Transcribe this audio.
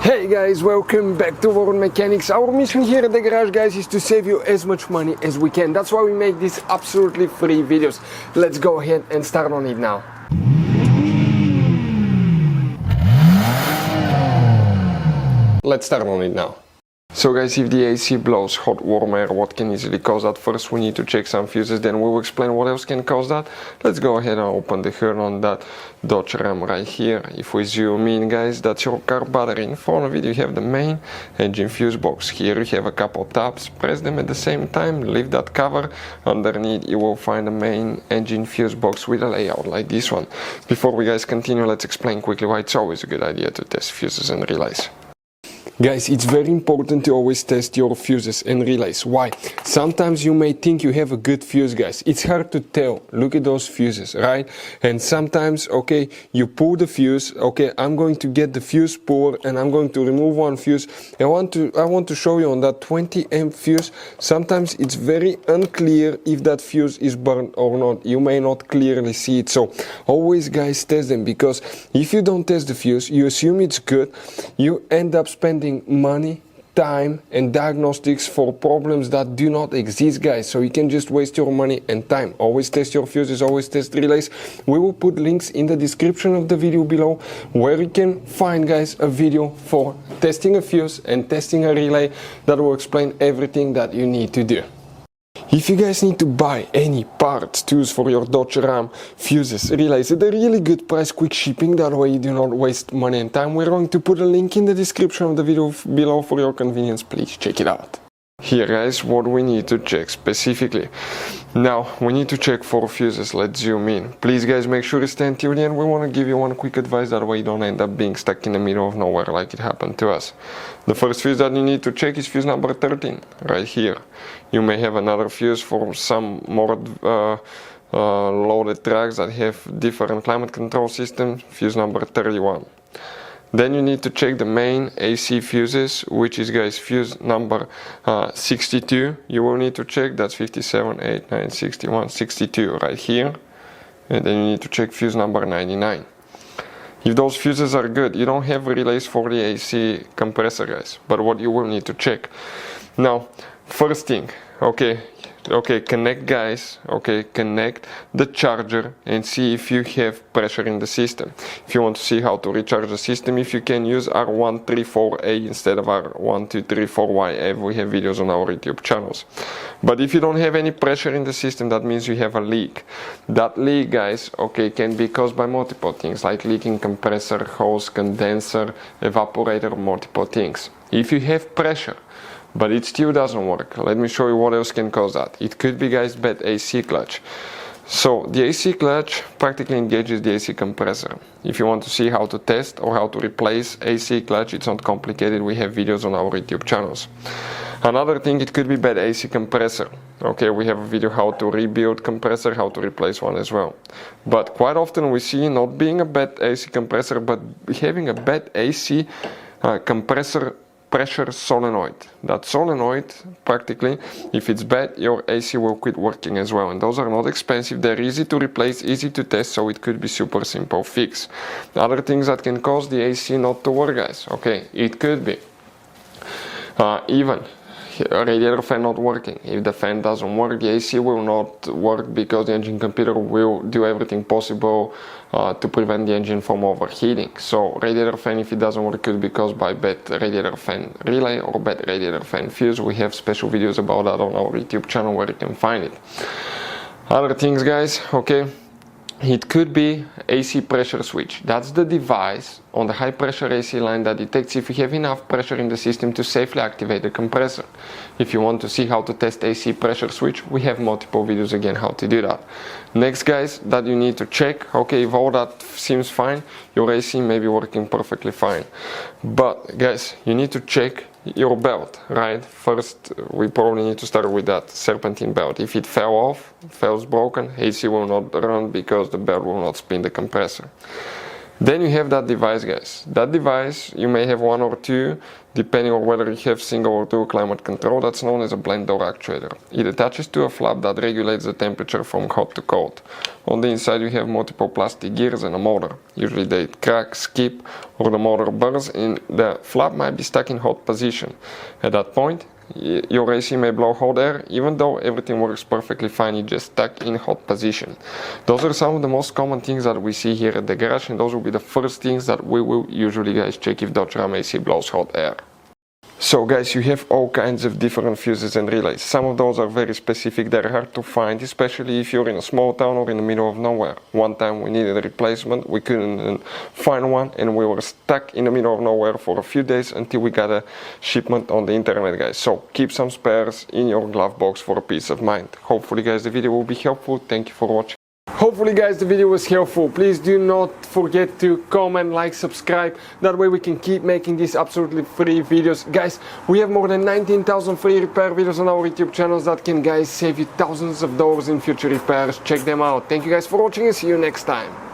Hey guys, welcome back to World Mechanics. Our mission here at the garage, guys, is to save you as much money as we can. That's why we make these absolutely free videos. Let's go ahead and start on it now. Let's start on it now. So guys, if the AC blows hot, warm air, what can easily cause that? First we need to check some fuses, then we will explain what else can cause that. Let's go ahead and open the hood on that Dodge Ram right here. If we zoom in, guys, that's your car battery. In front of it you have the main engine fuse box. Here you have a couple tabs, press them at the same time, lift that cover. Underneath you will find the main engine fuse box with a layout like this one. Before we guys continue, let's explain quickly why it's always a good idea to test fuses and relays. Guys, it's very important to always test your fuses and relays. Why? Sometimes you may think you have a good fuse, guys. It's hard to tell. Look at those fuses, right? And sometimes, okay, you pull the fuse. Okay, I'm going to get the fuse puller and I'm going to remove one fuse. I want to show you on that 20 amp fuse. Sometimes it's very unclear if that fuse is burned or not. You may not clearly see it. So always, guys, test them, because if you don't test the fuse, you assume it's good. You end up spending money, time and diagnostics for problems that do not exist, guys. So you can just waste your money and time. Always test your fuses, always test relays. We will put links in the description of the video below where you can find, guys, a video for testing a fuse and testing a relay that will explain everything that you need to do. If you guys need to buy any parts, tools for your Dodge Ram, fuses, relays at a really good price, quick shipping, that way you do not waste money and time, we're going to put a link in the description of the video below for your convenience. Please check it out. Here, guys, what we need to check specifically. Now, we need to check for fuses. Let's zoom in. Please, guys, make sure you stay until the end. We want to give you one quick advice, that way you don't end up being stuck in the middle of nowhere like it happened to us. The first fuse that you need to check is fuse number 13, right here. You may have another fuse for some more loaded trucks that have different climate control system, fuse number 31. Then you need to check the main AC fuses, which is, guys, fuse number 62. You will need to check, that's 57, 8, 9, 61, 62 right here. And then you need to check fuse number 99. If those fuses are good, you don't have relays for the AC compressor, guys. But what you will need to check. Now, first thing, okay, connect, guys, connect the charger and see if you have pressure in the system. If you want to see how to recharge the system, if you can use R134A instead of R1234Y, we have videos on our YouTube channels. But if you don't have any pressure in the system, that means you have a leak. That leak, guys, can be caused by multiple things, like leaking compressor, hose, condenser, evaporator, multiple things. If you have pressure, but it still doesn't work, let me show you what else can cause that. It could be, guys, bad AC clutch. So the AC clutch practically engages the AC compressor. If you want to see how to test or how to replace AC clutch, it's not complicated. We have videos on our YouTube channels. Another thing, it could be bad AC compressor. Okay, we have a video how to rebuild compressor, how to replace one as well. But quite often we see not being a bad AC compressor, but having a bad AC compressor pressure solenoid. That solenoid, practically, if it's bad, your AC will quit working as well. And those are not expensive, they're easy to replace, easy to test, so it could be super simple fix. Other things that can cause the AC not to work, guys, it could be even radiator fan not working. If the fan doesn't work, the AC will not work, because the engine computer will do everything possible to prevent the engine from overheating. So radiator fan, if it doesn't work, could be caused by bad radiator fan relay or bad radiator fan fuse. We have special videos about that on our YouTube channel where you can find it. Other things, guys, it could be AC pressure switch. That's the device on the high pressure AC line that detects if you have enough pressure in the system to safely activate the compressor. If you want to see how to test AC pressure switch, we have multiple videos again how to do that. Next, guys, that you need to check, if all that seems fine, your AC may be working perfectly fine. But guys, you need to check your belt, right? First, we probably need to start with that serpentine belt. If it fell off, falls broken, AC will not run because the belt will not spin the compressor. Then you have that device, guys. That device, you may have one or two, depending on whether you have single or dual climate control. That's known as a blend door actuator. It attaches to a flap that regulates the temperature from hot to cold. On the inside you have multiple plastic gears and a motor. Usually they crack, skip, or the motor burns and the flap might be stuck in hot position. At that point, your AC may blow hot air, even though everything works perfectly fine, it's just stuck in hot position. Those are some of the most common things that we see here at the garage, and those will be the first things that we will usually, guys, check if Dodge Ram AC blows hot air. So guys, you have all kinds of different fuses and relays. Some of those are very specific, they're hard to find, especially if you're in a small town or in the middle of nowhere. One time we needed a replacement, we couldn't find one, and we were stuck in the middle of nowhere for a few days until we got a shipment on the internet, guys. So keep some spares in your glove box for a peace of mind. Hopefully, guys, the video will be helpful. Thank you for watching. Hopefully, guys, the video was helpful. Please do not forget to comment, like, subscribe. That way we can keep making these absolutely free videos. Guys, we have more than 19,000 free repair videos on our YouTube channels that can, guys, save you thousands of dollars in future repairs. Check them out. Thank you guys for watching and see you next time.